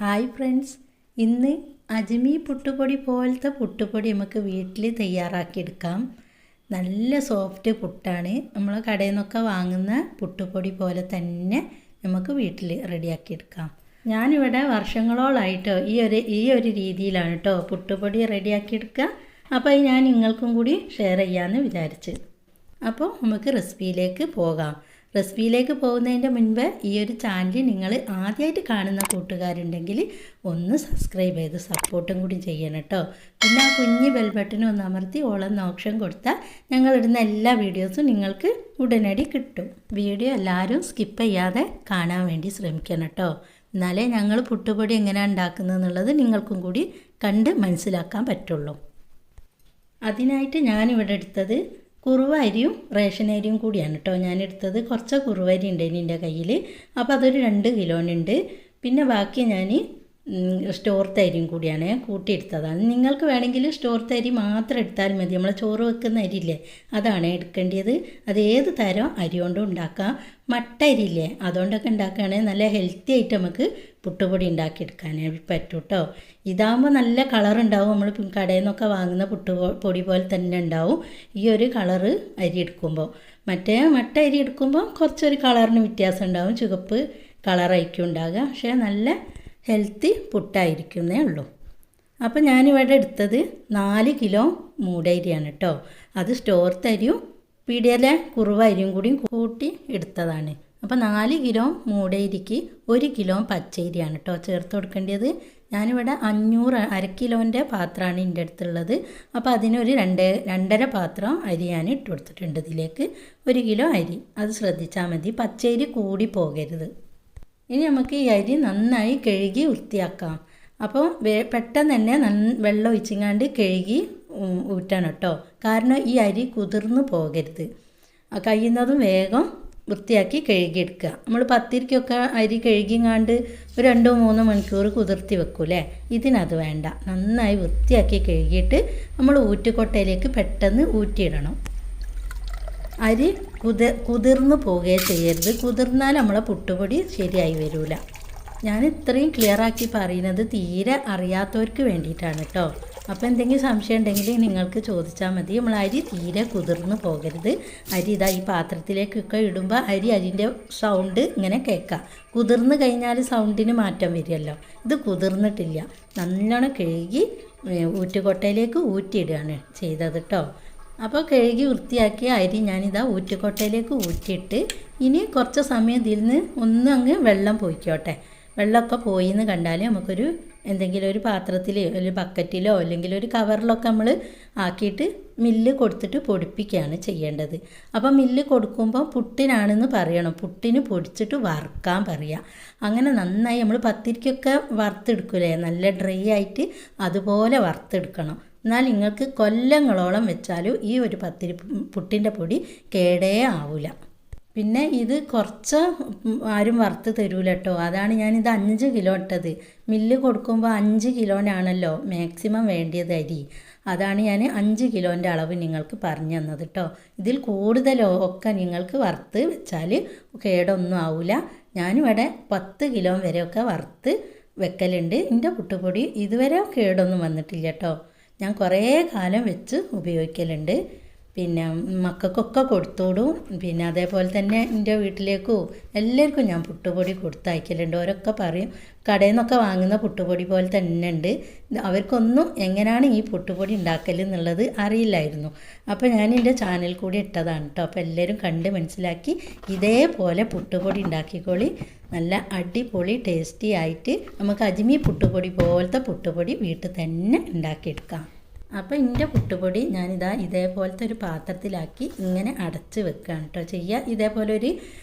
Hi friends, ഇന്ന് അജ്മി പുട്ടുപൊടി പോലത്തെ പുട്ടുപൊടി നമുക്ക് വീട്ടിൽ തയ്യാറാക്കിയെടുക്കാം. നല്ല സോഫ്റ്റ് പുട്ടാണ്. നമ്മൾ കടയിൽ നിന്നൊക്കെ വാങ്ങുന്ന പുട്ടുപൊടി പോലെ തന്നെ നമുക്ക് വീട്ടിൽ റെഡിയാക്കിയെടുക്കാം. ഞാനിവിടെ വർഷങ്ങളോളായിട്ടോ ഈ ഒരു രീതിയിലാണ് കേട്ടോ പുട്ടുപൊടി റെഡിയാക്കിയെടുക്കുക. അപ്പോൾ ഞാൻ നിങ്ങൾക്കും കൂടി ഷെയർ ചെയ്യാമെന്ന് വിചാരിച്ച്. അപ്പോൾ നമുക്ക് റെസിപ്പിയിലേക്ക് പോകാം. റെസിപ്പിയിലേക്ക് പോകുന്നതിൻ്റെ മുൻപ് ഈ ഒരു ചാനൽ നിങ്ങൾ ആദ്യമായിട്ട് കാണുന്ന കൂട്ടുകാരുണ്ടെങ്കിൽ ഒന്ന് സബ്സ്ക്രൈബ് ചെയ്ത് സപ്പോർട്ടും കൂടി ചെയ്യണം കേട്ടോ. പിന്നെ ആ കുഞ്ഞ് ബെൽ ബട്ടൺ ഒന്ന് അമർത്തി ഓളെന്ന ഓപ്ഷൻ കൊടുത്താൽ ഞങ്ങളിടുന്ന എല്ലാ വീഡിയോസും നിങ്ങൾക്ക് ഉടനടി കിട്ടും. വീഡിയോ എല്ലാവരും സ്കിപ്പ് ചെയ്യാതെ കാണാൻ വേണ്ടി ശ്രമിക്കണം കേട്ടോ. എന്നാലേ ഞങ്ങൾ പുട്ടുപൊടി എങ്ങനെയാണ് ഉണ്ടാക്കുന്നത് എന്നുള്ളത് നിങ്ങൾക്കും കൂടി കണ്ട് മനസ്സിലാക്കാൻ പറ്റുള്ളൂ. അതിനായിട്ട് ഞാനിവിടെ എടുത്തത് കുറുവ അരിയും റേഷൻ അരിയും കൂടിയാണ് കേട്ടോ ഞാനെടുത്തത്. കുറച്ച് കുറുവരി ഉണ്ട് എൻ്റെ കയ്യിൽ. അപ്പോൾ അതൊരു 2 കിലോനുണ്ട്. പിന്നെ ബാക്കി ഞാൻ സ്റ്റോർ അരിയും കൂടിയാണ് കൂട്ടിയെടുത്തതാണ്. നിങ്ങൾക്ക് വേണമെങ്കിൽ സ്റ്റോർ അരി മാത്രം എടുത്താൽ മതി. നമ്മൾ ചോറ് വെക്കുന്ന അരിയില്ലേ, അതാണ് എടുക്കേണ്ടത്. അത് ഏത് തരം അരി കൊണ്ടും ഉണ്ടാക്കാം. മട്ട അരിയില്ലേ, അതുകൊണ്ടൊക്കെ ഉണ്ടാക്കുകയാണെങ്കിൽ നല്ല ഹെൽത്തി ആയിട്ട് നമുക്ക് പുട്ടുപൊടി ഉണ്ടാക്കിയെടുക്കാനേ പറ്റും കേട്ടോ. ഇതാകുമ്പോൾ നല്ല കളറുണ്ടാവും. നമ്മൾ കടയിൽ നിന്നൊക്കെ വാങ്ങുന്ന പുട്ടുപൊടി പോലെ തന്നെ ഉണ്ടാവും ഈ ഒരു കളറ് അരി എടുക്കുമ്പോൾ. മട്ട അരി എടുക്കുമ്പോൾ കുറച്ചൊരു കളറിന് വ്യത്യാസം ഉണ്ടാവും. ചുവപ്പ് കളറായിരിക്കും ഉണ്ടാകുക. പക്ഷേ നല്ല ഹെൽത്തി പുട്ടായിരിക്കുന്നേ ഉള്ളൂ. അപ്പോൾ ഞാനിവിടെ എടുത്തത് 4 കിലോ മൂടരിയാണ് കേട്ടോ. അത് സ്റ്റോർ അരിയും പീടികയിലെ കുറുവ അരിയും കൂടി കൂട്ടി എടുത്തതാണ്. അപ്പോൾ 4 കിലോ മൂടരിക്ക് 1 കിലോ പച്ചരിയാണ് കേട്ടോ ചേർത്ത് കൊടുക്കേണ്ടത്. ഞാനിവിടെ 500 അര കിലോൻ്റെ പാത്രമാണ് എൻ്റെ അടുത്തുള്ളത്. അപ്പോൾ അതിനൊരു 2.5 പാത്രം അരി ഞാൻ ഇട്ട് കൊടുത്തിട്ടുണ്ട്. ഇതിലേക്ക് 1 കിലോ അരി. അത് ശ്രദ്ധിച്ചാൽ മതി, പച്ചരി കൂടി പോകരുത്. ഇനി നമുക്ക് ഈ അരി നന്നായി കഴുകി വൃത്തിയാക്കാം. അപ്പോൾ പെട്ടെന്ന് തന്നെ വെള്ളം ഒഴിച്ചിങ്ങാണ്ട് കഴുകി ഊറ്റണം കേട്ടോ. കാരണം ഈ അരി കുതിർന്ന് പോകരുത്. കഴിയുന്നതും വേഗം വൃത്തിയാക്കി കഴുകിയെടുക്കുക. നമ്മൾ പത്തിരിക്കൊക്കെ അരി കഴുകിങ്ങാണ്ട് ഒരു 2-3 മണിക്കൂർ കുതിർത്തി വെക്കൂലേ, ഇതിനത് വേണ്ട. നന്നായി വൃത്തിയാക്കി കഴുകിയിട്ട് നമ്മൾ ഊറ്റുകൊട്ടയിലേക്ക് പെട്ടെന്ന് ഊറ്റിയിടണം. അരി കുതിർന്ന് പോവുകയെ ചെയ്യരുത്. കുതിർന്നാൽ നമ്മളെ പുട്ടുപൊടി ശരിയായി വരില്ല. ഞാൻ ഇത്രയും ക്ലിയറാക്കി പറയുന്നത് തീരെ അറിയാത്തവർക്ക് വേണ്ടിയിട്ടാണ് കേട്ടോ. അപ്പോൾ എന്തെങ്കിലും സംശയം ഉണ്ടെങ്കിൽ നിങ്ങൾക്ക് ചോദിച്ചാൽ മതി. നമ്മൾ അരി തീരെ കുതിർന്ന് പോകരുത്. അരി ഈ പാത്രത്തിലേക്കൊക്കെ ഇടുമ്പോൾ അതിൻ്റെ സൗണ്ട് ഇങ്ങനെ കേൾക്കാം. കുതിർന്ന് കഴിഞ്ഞാൽ സൗണ്ടിന് മാറ്റം വരുമല്ലോ. ഇത് കുതിർന്നിട്ടില്ല. നല്ലോണം കഴുകി ഊറ്റുകൊട്ടയിലേക്ക് ഊറ്റിയിടുകയാണ് ചെയ്തത് കേട്ടോ. അപ്പോൾ കഴുകി വൃത്തിയാക്കിയ അരി ഞാനിതാ ഊറ്റുകൊട്ടയിലേക്ക് ഊറ്റിയിട്ട് ഇനി കുറച്ച് സമയം ഇതിൽ നിന്ന് അങ്ങ് വെള്ളം പോയിക്കോട്ടെ. വെള്ളമൊക്കെ പോയി എന്ന് കണ്ടാൽ നമുക്കൊരു എന്തെങ്കിലും ഒരു പാത്രത്തിൽ ഒരു ബക്കറ്റിലോ അല്ലെങ്കിൽ ഒരു കവറിലൊക്കെ നമ്മൾ ആക്കിയിട്ട് മില്ല് കൊടുത്തിട്ട് പൊടിപ്പിക്കുകയാണ് ചെയ്യേണ്ടത്. അപ്പോൾ മില്ല് കൊടുക്കുമ്പോൾ പുട്ടിനാണെന്ന് പറയണം. പുട്ടിന് പൊടിച്ചിട്ട് വറുക്കാൻ പറയുക. അങ്ങനെ നന്നായി നമ്മൾ പത്തിരിക്കൊക്കെ വറുത്തെടുക്കൂലേ, നല്ല ഡ്രൈ ആയിട്ട് അതുപോലെ വറുത്തെടുക്കണം. എന്നാൽ നിങ്ങൾക്ക് കൊല്ലങ്ങളോളം വെച്ചാലും ഈ ഒരു പുട്ടിൻ്റെ പൊടി കേടേ ആവില്ല. പിന്നെ ഇത് കുറച്ച് ആരും വറുത്ത് തരൂല കേട്ടോ. അതാണ് ഞാനിത് 5 കിലോ ഇട്ടത്. മില്ല് കൊടുക്കുമ്പോൾ 5 കിലോനാണല്ലോ മാക്സിമം വേണ്ടിയത് അരി. അതാണ് ഞാൻ 5 കിലോൻ്റെ അളവ് നിങ്ങൾക്ക് പറഞ്ഞു തന്നത് കേട്ടോ. ഇതിൽ കൂടുതലോ ഒക്കെ നിങ്ങൾക്ക് വറുത്ത് വെച്ചാൽ കേടൊന്നും ആവില്ല. ഞാനിവിടെ 10 കിലോ വരെയൊക്കെ വറുത്ത് വെക്കലുണ്ട്. എൻ്റെ പുട്ടുപൊടി ഇതുവരെ കേടൊന്നും വന്നിട്ടില്ല കേട്ടോ. ഞാൻ കുറേ കാലം വെച്ച് ഉപയോഗിക്കലുണ്ട്. പിന്നെ മക്കൾക്കൊക്കെ കൊടുത്തോടും. പിന്നെ അതേപോലെ തന്നെ എൻ്റെ വീട്ടിലേക്കും എല്ലാവർക്കും ഞാൻ പുട്ടുപൊടി കൊടുത്തയക്കലുണ്ട്. അവരൊക്കെ പറയും കടയിൽ നിന്നൊക്കെ വാങ്ങുന്ന പുട്ടുപൊടി പോലെ തന്നെ ഉണ്ട്. അവർക്കൊന്നും എങ്ങനെയാണ് ഈ പുട്ടുപൊടി ഉണ്ടാക്കൽ എന്നുള്ളത് അറിയില്ലായിരുന്നു. അപ്പോൾ ഞാൻ എൻ്റെ ചാനൽ കൂടി ഇട്ടതാണ് കേട്ടോ. അപ്പോൾ എല്ലാവരും കണ്ട് മനസ്സിലാക്കി ഇതേപോലെ പുട്ടുപൊടി ഉണ്ടാക്കിക്കോളി. നല്ല അടിപൊളി ടേസ്റ്റി ആയിട്ട് നമുക്ക് അജ്മി പുട്ടുപൊടി പോലത്തെ പുട്ടുപൊടി വീട്ടിൽ തന്നെ ഉണ്ടാക്കിയെടുക്കാം. അപ്പോൾ എൻ്റെ പുട്ടുപൊടി ഞാനിതാ ഇതേപോലത്തെ ഒരു പാത്രത്തിലാക്കി ഇങ്ങനെ അടച്ച് വെക്കുകയാണ് കേട്ടോ ചെയ്യുക. ഇതേപോലെ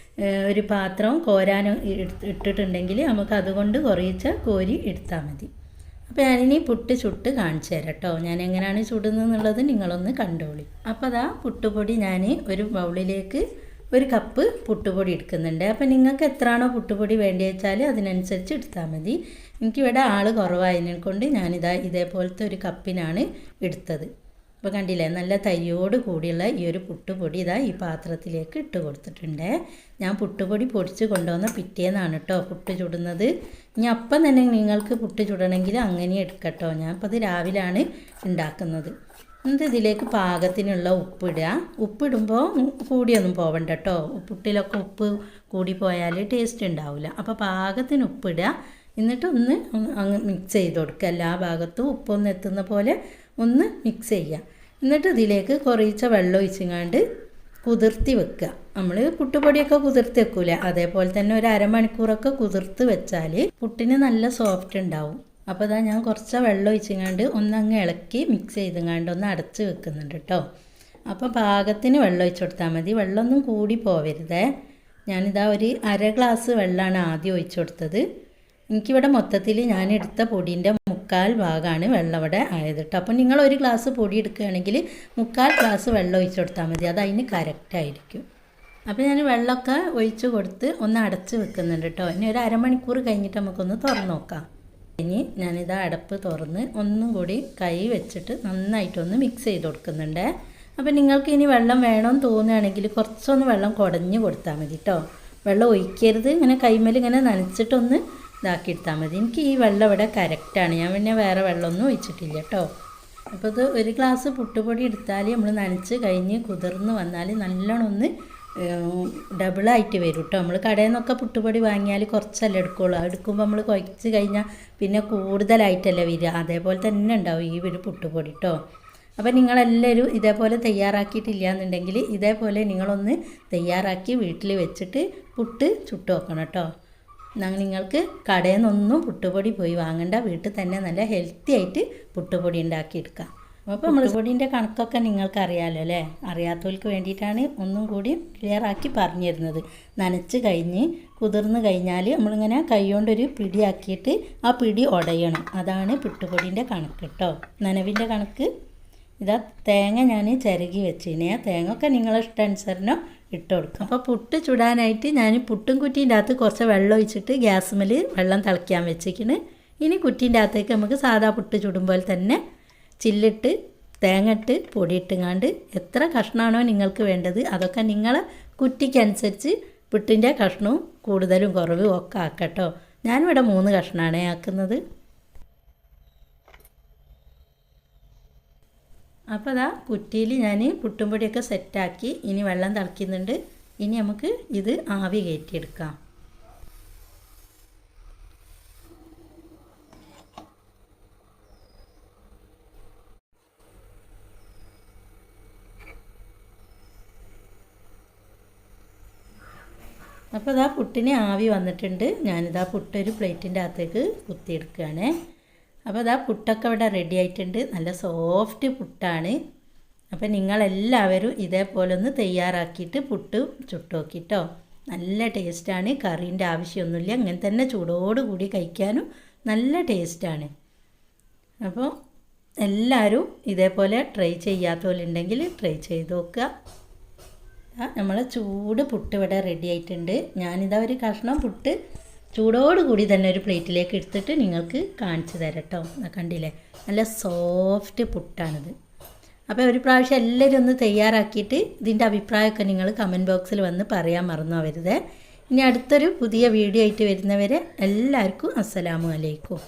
ഒരു പാത്രം കോരാനും ഇട്ടിട്ടുണ്ടെങ്കിൽ നമുക്ക് അതുകൊണ്ട് കുറച്ച് കോരി എടുത്താൽ മതി. അപ്പോൾ ഞാനിനി പുട്ട് ചുട്ട് കാണിച്ചു തരാം കേട്ടോ. ഞാൻ എങ്ങനെയാണ് ചുടുന്നതെന്നുള്ളത് നിങ്ങളൊന്ന് കണ്ടോളി. അപ്പോൾ അതാ പുട്ടുപൊടി ഞാൻ ഒരു ബൗളിലേക്ക് 1 കപ്പ് പുട്ടുപൊടി എടുക്കുന്നുണ്ട്. അപ്പോൾ നിങ്ങൾക്ക് എത്രയാണോ പുട്ടുപൊടി വേണ്ടി വെച്ചാൽ അതിനനുസരിച്ച് എടുത്താൽ മതി. എനിക്കിവിടെ ആൾ കുറവായതിനെ കൊണ്ട് ഞാനിതാ ഇതേപോലത്തെ ഒരു കപ്പിനാണ് എടുത്തത്. അപ്പോൾ കണ്ടില്ലേ, നല്ല തൈയോട് കൂടിയുള്ള ഈ ഒരു പുട്ടുപൊടി ഇതാ ഈ പാത്രത്തിലേക്ക് ഇട്ട് കൊടുത്തിട്ടുണ്ട്. ഞാൻ പുട്ടുപൊടി പൊടിച്ച് കൊണ്ടുവന്ന പിറ്റേന്നാണ് കേട്ടോ പുട്ട് ചുടുന്നത്. ഇനി അപ്പം തന്നെ നിങ്ങൾക്ക് പുട്ട് ചുടണമെങ്കിൽ അങ്ങനെ എടുക്കട്ടോ. ഞാൻ ഇപ്പോൾ ഇത് രാവിലെയാണ് ഉണ്ടാക്കുന്നത്. എന്നിട്ട് ഇതിലേക്ക് പാകത്തിനുള്ള ഉപ്പിടുക. ഉപ്പിടുമ്പോൾ കൂടിയൊന്നും പോവണ്ട കേട്ടോ. പുട്ടിലൊക്കെ ഉപ്പ് കൂടി പോയാൽ ടേസ്റ്റ് ഉണ്ടാവില്ല. അപ്പോൾ പാകത്തിന് ഉപ്പിടുക. എന്നിട്ട് ഒന്ന് അങ്ങ് മിക്സ് ചെയ്ത് കൊടുക്കുക. എല്ലാ ഭാഗത്തും ഉപ്പൊന്ന് എത്തുന്ന പോലെ ഒന്ന് മിക്സ് ചെയ്യുക. എന്നിട്ട് ഇതിലേക്ക് കുറച്ച് വെള്ളം ഒഴിച്ചങ്ങാണ്ട് കുതിർത്തി വെക്കുക. നമ്മൾ പുട്ടുപൊടിയൊക്കെ കുതിർത്തി വെക്കൂലേ, അതേപോലെ തന്നെ ഒരു അരമണിക്കൂറൊക്കെ കുതിർത്ത് വെച്ചാൽ പുട്ടിന് നല്ല സോഫ്റ്റ് ഉണ്ടാവും. അപ്പോൾ ഇതാ ഞാൻ കുറച്ച് വെള്ളം ഒഴിച്ചങ്ങാണ്ട് ഒന്നങ്ങ് ഇളക്കി മിക്സ് ചെയ്തങ്ങാണ്ട് ഒന്ന് അടച്ച് വെക്കുന്നുണ്ട് കേട്ടോ. അപ്പോൾ പാകത്തിന് വെള്ളം ഒഴിച്ച് കൊടുത്താൽ മതി, വെള്ളമൊന്നും കൂടി പോവരുതേ. ഞാനിതാ ഒരു അര ഗ്ലാസ് വെള്ളമാണ് ആദ്യം ഒഴിച്ച് കൊടുത്തത്. എനിക്കിവിടെ മൊത്തത്തിൽ ഞാൻ എടുത്ത പൊടിൻ്റെ 1/4 ഭാഗമാണ് വെള്ളം ഇവിടെ ആയത് കേട്ടോ. അപ്പോൾ നിങ്ങൾ ഒരു ഗ്ലാസ് പൊടി എടുക്കുകയാണെങ്കിൽ 1/4 ഗ്ലാസ് വെള്ളം ഒഴിച്ച് കൊടുത്താൽ മതി, അത് അതിന് കറക്റ്റായിരിക്കും. അപ്പോൾ ഞാൻ വെള്ളമൊക്കെ ഒഴിച്ച് കൊടുത്ത് ഒന്ന് അടച്ച് വെക്കുന്നുണ്ട് കേട്ടോ. ഇനി ഒരു അരമണിക്കൂർ കഴിഞ്ഞിട്ട് നമുക്കൊന്ന് തുറന്ന് നോക്കാം. ഇനി ഞാനിത് അടപ്പ് തുറന്ന് ഒന്നും കൂടി കൈ വെച്ചിട്ട് നന്നായിട്ടൊന്ന് മിക്സ് ചെയ്ത് കൊടുക്കുന്നുണ്ട്. അപ്പോൾ നിങ്ങൾക്ക് ഇനി വെള്ളം വേണമെന്ന് തോന്നുകയാണെങ്കിൽ കുറച്ചൊന്ന് വെള്ളം കുടഞ്ഞ് കൊടുത്താൽ മതി കേട്ടോ. വെള്ളം ഒഴിക്കരുത്, ഇങ്ങനെ കൈമേൽ ഇങ്ങനെ നനച്ചിട്ടൊന്ന് ഇതാക്കിയെടുത്താൽ മതി. എനിക്ക് ഈ വെള്ളം ഇവിടെ കറക്റ്റാണ്, ഞാൻ പിന്നെ വേറെ വെള്ളമൊന്നും ഒഴിച്ചിട്ടില്ല കേട്ടോ. അപ്പോൾ ഇത് ഒരു ഗ്ലാസ് പുട്ടുപൊടി എടുത്താൽ നമ്മൾ നനച്ച് കഴിഞ്ഞ് കുതിർന്ന് വന്നാൽ നല്ലോണം ഒന്ന് ഡബിളായിട്ട് വരും കേട്ടോ. നമ്മൾ കടയിൽ നിന്നൊക്കെ പുട്ടുപൊടി വാങ്ങിയാൽ കുറച്ചല്ലേ എടുക്കുള്ളൂ, എടുക്കുമ്പോൾ നമ്മൾ കുഴച്ച് കഴിഞ്ഞാൽ പിന്നെ കൂടുതലായിട്ടല്ലേ വരിക. അതേപോലെ തന്നെ ഉണ്ടാവും ഈ ഒരു പുട്ടുപൊടി കേട്ടോ. അപ്പോൾ നിങ്ങളെല്ലാവരും ഇതേപോലെ തയ്യാറാക്കിയിട്ടില്ല എന്നുണ്ടെങ്കിൽ ഇതേപോലെ നിങ്ങളൊന്ന് തയ്യാറാക്കി വീട്ടിൽ വെച്ചിട്ട് പുട്ട് ചുട്ട് വെക്കണം കേട്ടോ. നിങ്ങൾക്ക് കടയിൽ നിന്നൊന്നും പുട്ടുപൊടി പോയി വാങ്ങണ്ട, വീട്ടിൽ തന്നെ നല്ല ഹെൽത്തി ആയിട്ട് പുട്ടുപൊടി ഉണ്ടാക്കിയെടുക്കാം. അപ്പോൾ പുട്ടുപൊടിൻ്റെ കണക്കൊക്കെ നിങ്ങൾക്കറിയാമല്ലോ അല്ലേ. അറിയാത്തവർക്ക് വേണ്ടിയിട്ടാണ് ഒന്നും കൂടി ക്ലിയർ ആക്കി പറഞ്ഞു തരുന്നത്. നനച്ച് കഴിഞ്ഞ് കുതിർന്ന് കഴിഞ്ഞാൽ നമ്മളിങ്ങനെ കൈകൊണ്ടൊരു പിടിയാക്കിയിട്ട് ആ പിടി ഉടയണം, അതാണ് പുട്ടുപൊടിൻ്റെ കണക്ക് കേട്ടോ. നനവിൻ്റെ കണക്ക് ഇതാ തേങ്ങ ഞാൻ ചിരകി വെച്ചിനെ, തേങ്ങ ഒക്കെ നിങ്ങളെ ഇഷ്ടാനുസരണം ഇട്ട് കൊടുക്കും. അപ്പോൾ പുട്ട് ചുടാനായിട്ട് ഞാൻ പുട്ടും കുറ്റീൻ്റെ അകത്ത് കുറച്ച് വെള്ളം ഒഴിച്ചിട്ട് ഗ്യാസ്മേൽ വെള്ളം തിളയ്ക്കാൻ വെച്ചിരിക്കുന്നു. ഇനി കുറ്റീൻ്റെ അകത്തേക്ക് നമുക്ക് സാധാ പുട്ട് ചുടുമ്പോൾ തന്നെ ചില്ലിട്ട് തേങ്ങ ഇട്ട് പൊടിയിട്ടുങ്ങാണ്ട് എത്ര കഷ്ണമാണോ നിങ്ങൾക്ക് വേണ്ടത് അതൊക്കെ നിങ്ങളെ കുറ്റിക്കനുസരിച്ച് പുട്ടിൻ്റെ കഷ്ണവും കൂടുതലും കുറവും ഒക്കെ ആക്കട്ടോ. ഞാനിവിടെ 3 കഷ്ണമാണ് ആക്കുന്നത്. അപ്പോൾ അതാ കുറ്റിയിൽ ഞാൻ പുട്ടുംപൊടിയൊക്കെ സെറ്റാക്കി ഇനി വെള്ളം തിളയ്ക്കുന്നുണ്ട്. ഇനി നമുക്ക് ഇത് ആവി കയറ്റിയെടുക്കാം. അപ്പോൾ ഇതാ പുട്ടിന് ആവി വന്നിട്ടുണ്ട്. ഞാനിതാ പുട്ടൊരു പ്ലേറ്റിൻ്റെ അകത്തേക്ക് കുത്തിയെടുക്കുകയാണ്. അപ്പോൾ അതാ പുട്ടൊക്കെ ഇവിടെ റെഡി ആയിട്ടുണ്ട്. നല്ല സോഫ്റ്റ് പുട്ടാണ്. അപ്പോൾ നിങ്ങളെല്ലാവരും ഇതേപോലെ ഒന്ന് തയ്യാറാക്കിയിട്ട് പുട്ട് ചുട്ട് നോക്കിട്ടോ. നല്ല ടേസ്റ്റാണ്, കറീൻ്റെ ആവശ്യമൊന്നുമില്ല, അങ്ങനെ തന്നെ ചൂടോടുകൂടി കഴിക്കാനും നല്ല ടേസ്റ്റാണ്. അപ്പോൾ എല്ലാവരും ഇതേപോലെ ട്രൈ ചെയ്യാത്തവരുണ്ടെങ്കിൽ ട്രൈ ചെയ്ത് നോക്കുക. നമ്മളെ ചൂട് പുട്ട് ഇവിടെ റെഡി ആയിട്ടുണ്ട്. ഞാനിതാ ഒരു കഷ്ണം പുട്ട് ചൂടോടുകൂടി തന്നെ ഒരു പ്ലേറ്റിലേക്ക് എടുത്തിട്ട് നിങ്ങൾക്ക് കാണിച്ചു തരാം കേട്ടോ. കണ്ടില്ലേ, നല്ല സോഫ്റ്റ് പുട്ടാണിത്. അപ്പോൾ ഒരു പ്രാവശ്യം എല്ലാവരും ഒന്ന് തയ്യാറാക്കിയിട്ട് ഇതിൻ്റെ അഭിപ്രായമൊക്കെ നിങ്ങൾ കമൻറ്റ് ബോക്സിൽ വന്ന് പറയാൻ മറന്നു പോകരുത്. ഇനി അടുത്തൊരു പുതിയ വീഡിയോ ആയിട്ട് വരുന്നവരെ എല്ലാവർക്കും അസ്സലാമു അലൈക്കും.